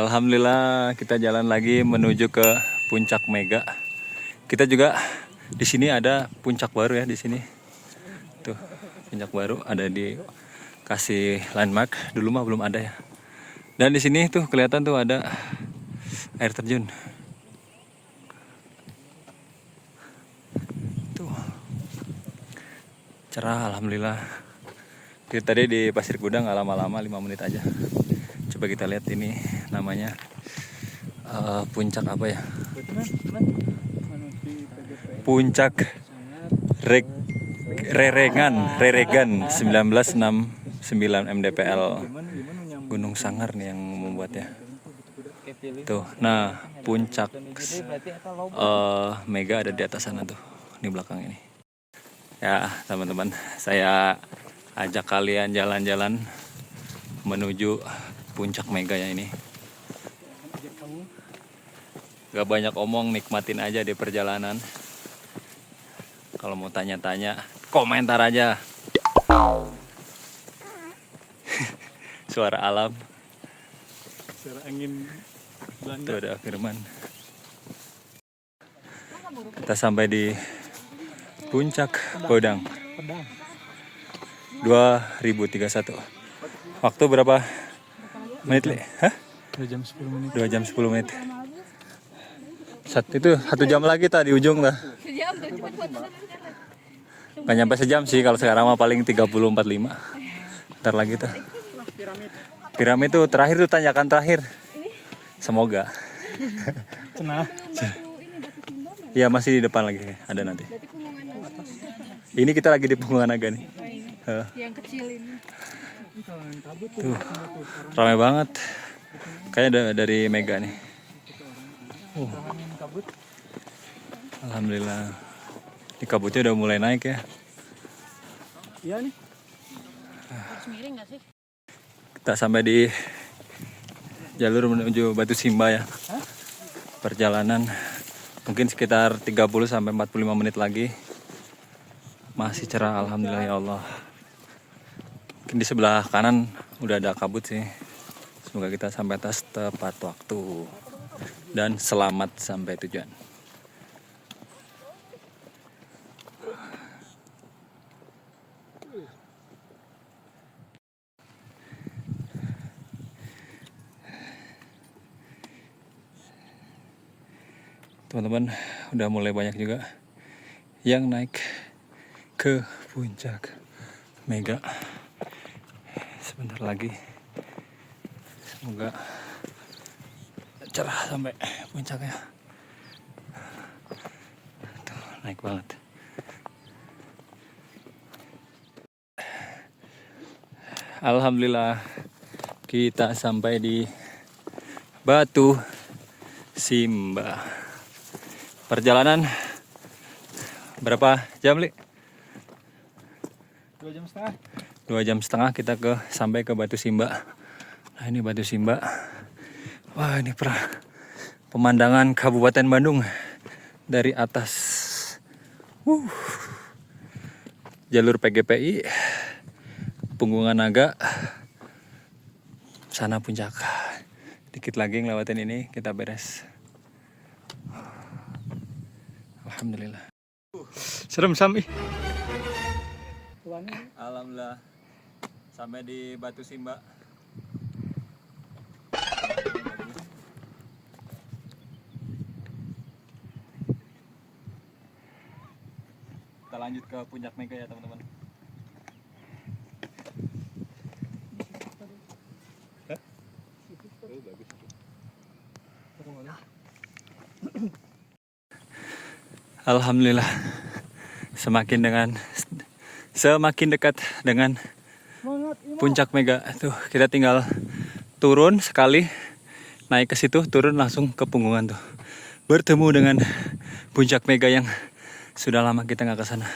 Alhamdulillah kita jalan lagi menuju ke Puncak Mega. Kita juga di sini ada puncak baru ya di sini. Tuh, puncak baru ada di kasih landmark. Dulu mah belum ada ya. Dan di sini tuh kelihatan tuh ada air terjun. Tuh. Cerah alhamdulillah. Kita tadi di Pasir Gudang nggak lama-lama 5 menit aja. Coba kita lihat ini namanya puncak apa ya? Puncak Reregan 1969 MDPL Gunung Sangar nih yang membuatnya. Tuh, nah puncak Mega ada di atas sana tuh, di belakang ini. Ya teman-teman, saya ajak kalian jalan-jalan menuju puncak Mega ya ini. Gak banyak omong, nikmatin aja di perjalanan. Kalau mau tanya-tanya, komentar aja. Suara alam. Suara angin Belanda. Tuh ada Firman. Kita sampai di Puncak Godang 2031. Waktu berapa menit, Li? Hah? 2 jam 10 menit. 2 jam 10 menit. Itu 1 jam lagi di ujung lah. Gak nyampe sejam sih, kalau sekarang mah paling 30-45. Ntar lagi tuh. Piramid tuh terakhir tuh, tanjakan terakhir. Semoga. Cenah. Iya masih di depan lagi, ada nanti. Ini kita lagi di Punggungan Naga nih. Yang kecil ini. Tuh, ramai banget. Kayaknya dari Mega nih. Alhamdulillah. Ini kabutnya udah mulai naik ya. Iya nih. Harus miring nggak sih? Kita sampai di jalur menuju Batu Simba ya. Perjalanan mungkin sekitar 30-45 menit lagi. Masih cerah alhamdulillah ya Allah. Mungkin di sebelah kanan udah ada kabut sih. Semoga kita sampai atas tepat waktu dan selamat sampai tujuan. Teman-teman, udah mulai banyak juga yang naik ke puncak Mega. Sebentar lagi, semoga cerah sampai puncaknya. Tuh, naik banget. Alhamdulillah kita sampai di Batu Simba. Perjalanan berapa jam, Li? 2 jam setengah. 2 jam setengah kita sampai ke Batu Simba. Nah ini Batu Simba. Wah ini pemandangan Kabupaten Bandung dari atas. Jalur PGPI, Punggungan Naga, sana puncak. Dikit lagi ngelewatin ini kita beres. Alhamdulillah. Serem Sami. Alhamdulillah sampai di Batu Simba. Kita lanjut ke puncak Mega ya teman-teman. Alhamdulillah semakin dekat dengan puncak Mega. Tuh kita tinggal turun sekali, naik ke situ, turun langsung ke Punggungan tuh. Bertemu dengan puncak Mega yang sudah lama kita nggak ke sana.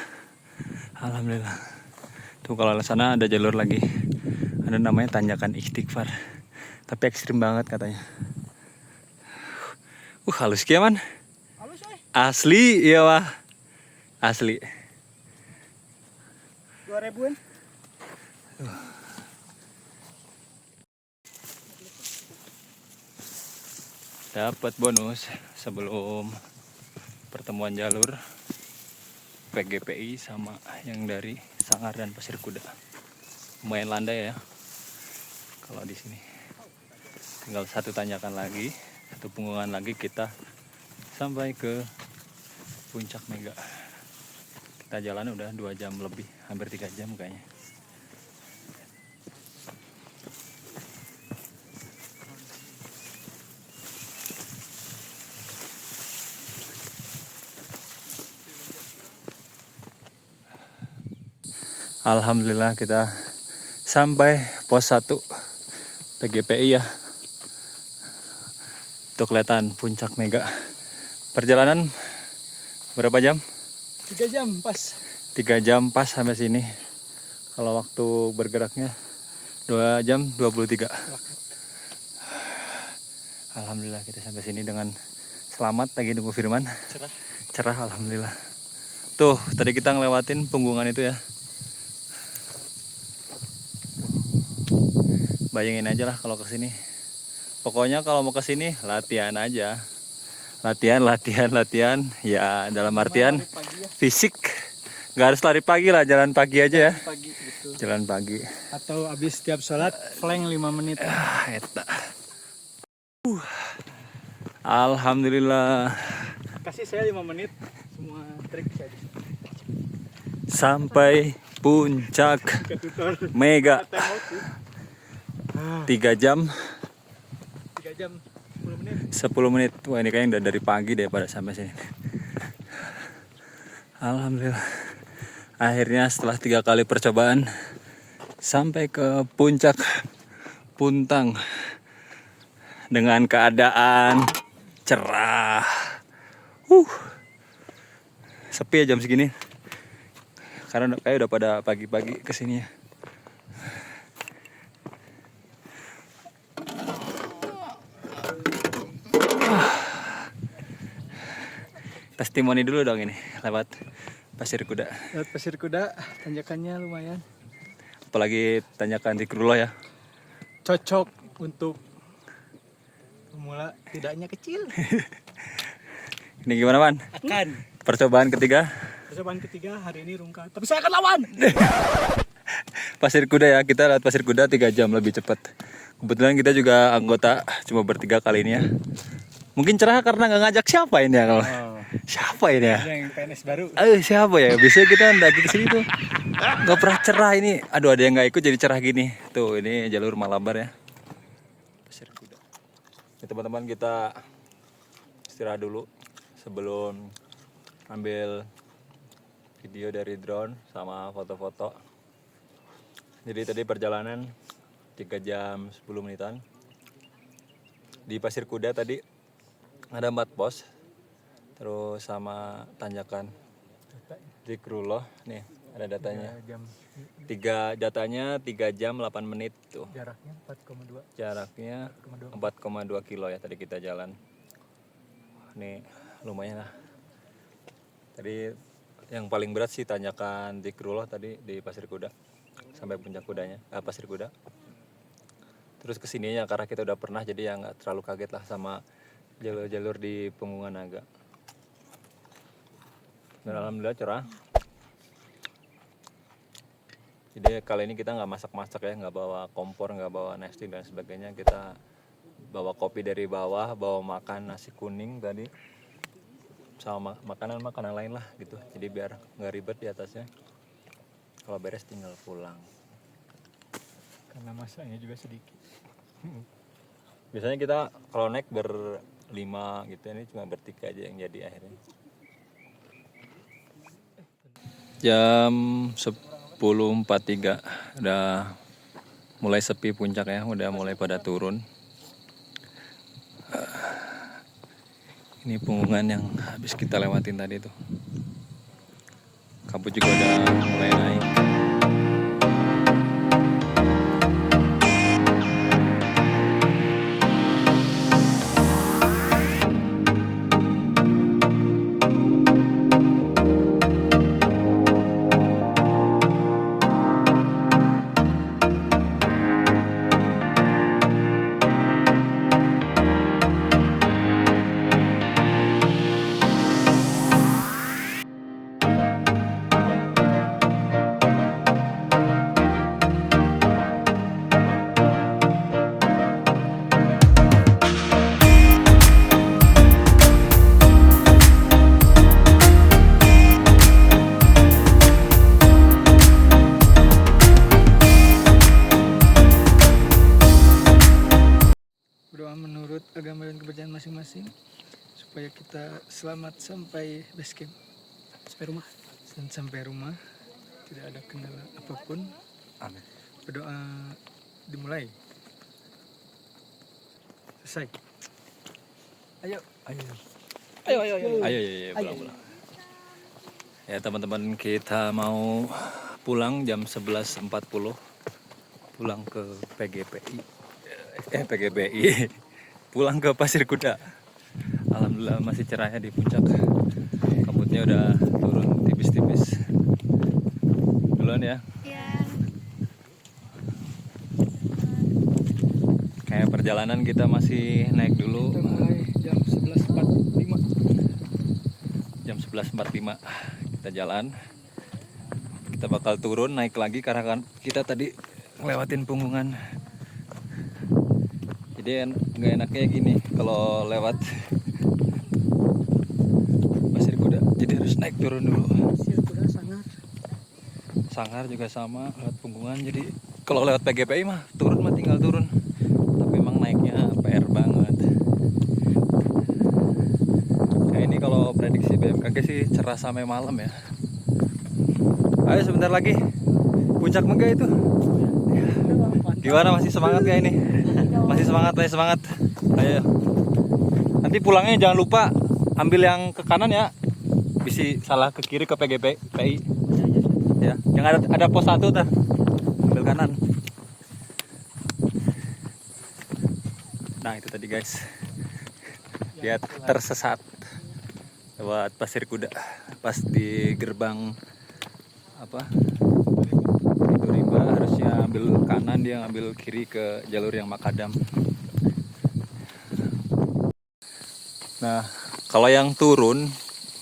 Alhamdulillah. Tuh kalau ke sana ada jalur lagi. Ada namanya tanjakan Istighfar. Tapi ekstrim banget katanya. Halus kiaman. Asli, iya wah. Asli. 2000-an. dapat bonus sebelum pertemuan jalur PGPI sama yang dari Sangar dan Pasir Kuda. Lumayan landai ya kalau di sini. Tinggal satu tanjakan lagi, satu punggungan lagi kita sampai ke Puncak Mega. Kita jalan udah 2 jam lebih, hampir 3 jam kayaknya. Alhamdulillah kita sampai pos 1 PGPI ya. Tuh kelihatan Puncak Mega. Perjalanan berapa jam? 3 jam pas. 3 jam pas sampai sini. Kalau waktu bergeraknya 2 jam 23. Alhamdulillah kita sampai sini dengan selamat. Lagi nunggu Firman. Cerah alhamdulillah. Tuh tadi kita ngelewatin punggungan itu ya. Bayangin aja lah kalau kesini. Pokoknya kalau mau kesini latihan aja. Latihan. Ya dalam artian fisik. Gak harus lari pagi lah, jalan pagi aja ya. Pagi gitu. Jalan pagi. Atau habis setiap sholat flank 5 menit. Eta. Alhamdulillah. Kasih saya 5 menit. Semua trik saya. Sampai Puncak Ke tutor. Mega. 3 jam 3 jam 10 menit. 10 menit. Wah ini kayaknya udah dari pagi deh pada sampai sini. Alhamdulillah. Akhirnya setelah 3 kali percobaan sampai ke Puncak Puntang dengan keadaan cerah. Sepi ya jam segini. Karena kayak udah pada pagi-pagi kesini ya. Testimoni dulu dong ini lewat Pasir Kuda. Lewat Pasir Kuda, tanjakannya lumayan. Apalagi tanjakan di Krulo ya. Cocok untuk pemula, tidaknya kecil. Ini gimana Man? Akan. Percobaan ketiga Percobaan ketiga hari ini Rungka. Tapi saya akan lawan. Pasir Kuda ya. Kita lewat Pasir Kuda 3 jam lebih cepat. Kebetulan kita juga anggota cuma bertiga kali ini ya. Mungkin cerah karena nggak ngajak siapa ini ya kalau. Siapa ini ya? Yang PNS baru. Siapa ya? Biasanya kita ndaki ke sini tuh nggak pernah cerah ini. Aduh ada yang nggak ikut jadi cerah gini. Tuh ini jalur Malabar ya. Pasir Kuda. Ini teman-teman kita istirahat dulu sebelum ambil video dari drone sama foto-foto. Jadi tadi perjalanan 3 jam 10 menitan. Di Pasir Kuda tadi ada 4 pos. Terus sama tanjakan di Krulo. Nih ada datanya. Datanya 3 jam 8 menit tuh. Jaraknya 4,2. Jaraknya 4,2 kilo ya tadi kita jalan. Nih lumayan lah. Tadi yang paling berat sih tanjakan di Krulo tadi di Pasir Kuda. Sampai Puncak Kudanya, Pasir Kuda. Terus kesininya karena kita udah pernah jadi ya nggak terlalu kaget lah sama jalur-jalur di Punggungan Naga. Dan alhamdulillah cerah. Jadi kali ini kita nggak masak-masak ya, nggak bawa kompor, nggak bawa nesting dan sebagainya. Kita bawa kopi dari bawah, bawa makan nasi kuning tadi, sama makanan lain lah gitu. Jadi biar nggak ribet di atasnya. Kalau beres tinggal pulang. Karena masanya juga sedikit. Biasanya kita kalau naik berlima gitu, ini cuma bertiga aja yang jadi akhirnya. Jam 10.43 udah mulai sepi puncak ya, udah mulai pada turun. Ini punggungan yang habis kita lewatin tadi tuh. Kabut juga udah mulai naik. masing-masing supaya kita selamat sampai base camp, sampai rumah, dan sampai rumah tidak ada kendala apapun. Amin. Berdoa dimulai. Selesai. Ayo. Ayo. Ayo, ayo, ayo. Ayo, pulang. Ya teman-teman, kita mau pulang jam 11.40. Pulang ke PGPI. PGPI. Pulang ke Pasir Kuda. Alhamdulillah masih cerahnya di puncak. Kabutnya udah turun tipis-tipis. Duluan ya. Iya. Kayak perjalanan kita masih naik dulu. Kita mulai jam 11.45. Jam 11.45 kita jalan. Kita bakal turun naik lagi karena kan kita tadi ngelewatin punggungan. Jadi nggak enaknya gini kalau lewat Pasir Kuda. Jadi harus naik turun dulu. Pasir Kuda sangat. Sanggar juga sama lewat punggungan. Jadi kalau lewat PGPI mah turun mah tinggal turun. Tapi emang naiknya PR banget. Kayak ini kalau prediksi BMKG sih cerah sampai malam ya. Ayo sebentar lagi puncak Mega itu. Gimana, masih semangat gak ini? Masih semangat. Ayo. Nanti pulangnya jangan lupa ambil yang ke kanan ya. Bisa salah ke kiri ke PGPI. Ya, yang ada pos 1 tar. Ambil kanan. Nah, itu tadi guys. Lihat tersesat lewat Pasir Kuda pas di gerbang apa? Itu Rimba harusnya ambil kanan, dia ngambil kiri ke jalur yang makadam. Nah, kalau yang turun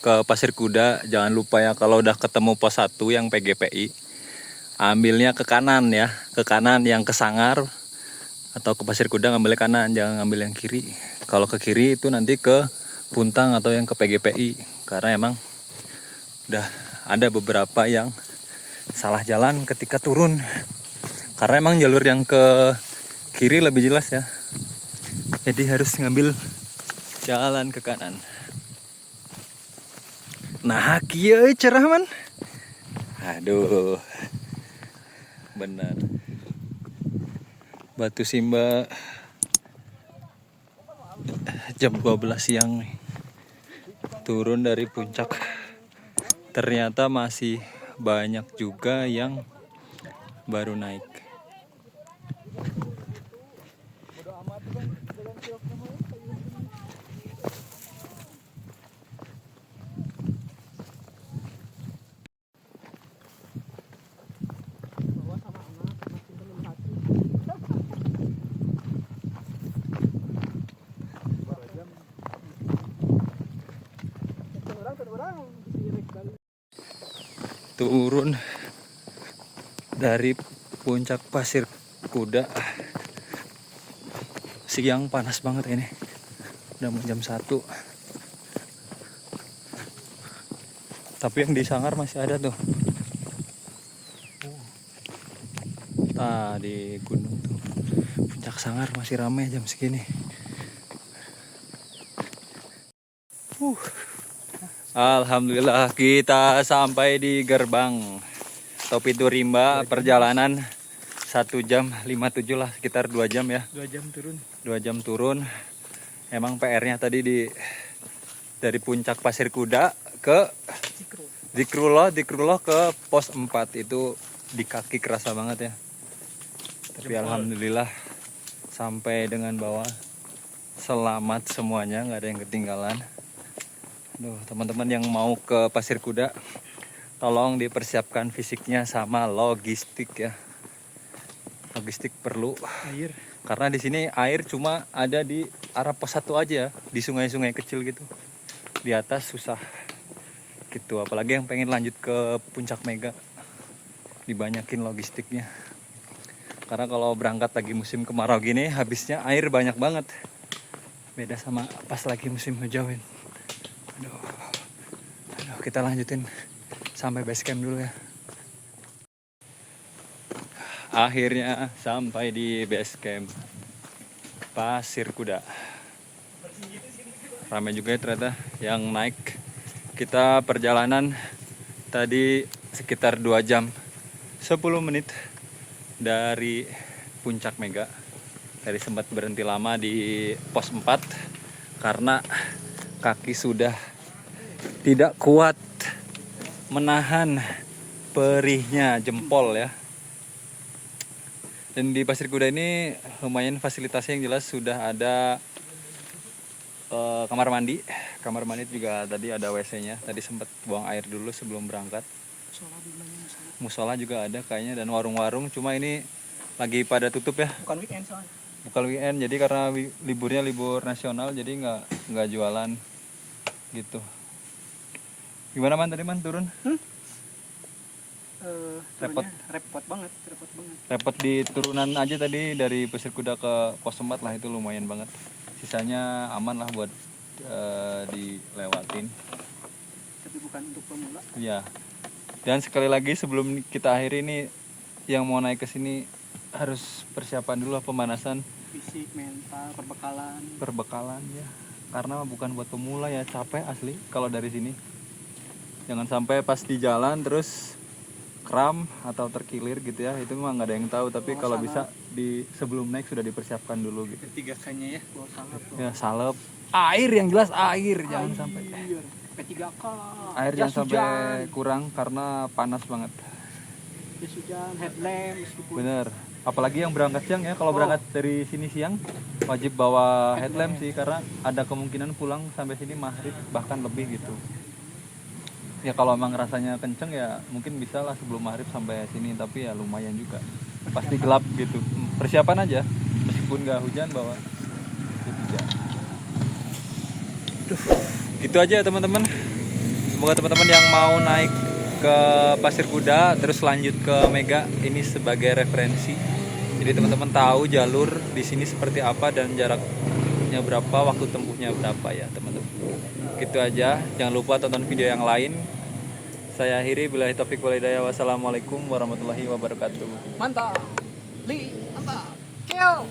ke Pasir Kuda jangan lupa ya, kalau udah ketemu pos 1 yang PGPI ambilnya ke kanan ya, ke kanan yang ke Sanggar atau ke Pasir Kuda ngambilnya kanan, jangan ngambil yang kiri. Kalau ke kiri itu nanti ke Puntang atau yang ke PGPI, karena emang udah ada beberapa yang salah jalan ketika turun. Karena emang jalur yang ke kiri lebih jelas ya. Jadi harus ngambil jalan ke kanan. Nah, kieu cerah man. Aduh. Benar. Batu Simba jam 12 siang nih. Turun dari puncak. Ternyata masih banyak juga yang baru naik. Turun dari puncak Pasir Kuda siang, panas banget ini. Udah mau jam 1. Tapi yang di Sanggar masih ada tuh. Di gunung tuh. Puncak Sanggar masih ramai jam segini. Alhamdulillah kita sampai di gerbang atau pintu Rimba. Perjalanan 1 jam 57 lah, sekitar 2 jam ya. 2 jam turun. 2 jam turun. Emang PR-nya tadi dari puncak Pasir Kuda ke Zikrullah ke pos 4 itu di kaki kerasa banget ya. Tapi alhamdulillah sampai dengan bawah selamat semuanya, nggak ada yang ketinggalan. Duh, teman-teman yang mau ke Pasir Kuda, tolong dipersiapkan fisiknya sama logistik ya. Logistik perlu. Air. Karena di sini air cuma ada di arah pos 1 aja, di sungai-sungai kecil gitu. Di atas susah gitu, apalagi yang pengen lanjut ke puncak Mega. Dibanyakin logistiknya. Karena kalau berangkat lagi musim kemarau gini, habisnya air banyak banget. Beda sama pas lagi musim hujan. Aduh, kita lanjutin sampai base camp dulu ya. Akhirnya sampai di base camp Pasir Kuda. ramai juga ya ternyata yang naik. Kita perjalanan tadi sekitar 2 jam 10 menit dari Puncak Mega. Dari sempat berhenti lama di pos 4 karena kaki sudah tidak kuat menahan perihnya jempol ya. Dan di Pasir Kuda ini lumayan fasilitasnya yang jelas sudah ada kamar mandi. Kamar mandi juga tadi ada WC-nya. Tadi sempat buang air dulu sebelum berangkat. Musola juga ada kayaknya dan warung-warung. Cuma ini lagi pada tutup ya. Bukan weekend soalnya. Bukan weekend. Jadi karena liburnya libur nasional jadi nggak jualan gitu. Gimana man tadi man turun? Repot. Repot banget. Repot di turunan aja tadi dari Pasir Kuda ke pos 4 lah itu lumayan banget. Sisanya aman lah buat dilewatin. Tapi bukan untuk pemula. Iya. Dan sekali lagi sebelum kita akhiri ini yang mau naik ke sini harus persiapan dulu lah, pemanasan, Fisik, mental, perbekalan ya. Karena bukan buat pemula ya, capek asli kalau dari sini. Jangan sampai pas di jalan terus kram atau terkilir gitu ya. Itu memang nggak ada yang tahu, tapi kalau bisa di sebelum naik sudah dipersiapkan dulu gitu. 3K-nya ya, bawa salep. Ya, salep. Air yang jelas air, jangan sampai P3K. air jangan sampai kurang karena panas banget. Jas hujan, headlamp meskipun. Bener. Apalagi yang berangkat siang ya. Kalau berangkat dari sini siang wajib bawa headlamp sih karena ada kemungkinan pulang sampai sini maghrib bahkan lebih gitu. Ya kalau emang rasanya kenceng ya mungkin bisa lah sebelum maghrib sampai sini, tapi ya lumayan juga. Pasti gelap gitu. Persiapan aja. Meskipun nggak hujan bawa jas hujan. Gitu aja ya teman-teman. Semoga teman-teman yang mau naik ke Pasir Kuda terus lanjut ke Mega ini sebagai referensi. Jadi teman-teman tahu jalur di sini seperti apa dan jaraknya berapa, waktu tempuhnya berapa ya teman-teman. Gitu aja. Jangan lupa tonton video yang lain. Saya akhiri, billahi taufiq wal hidayah. Wassalamualaikum warahmatullahi wabarakatuh. Mantap. Mantap. Kill.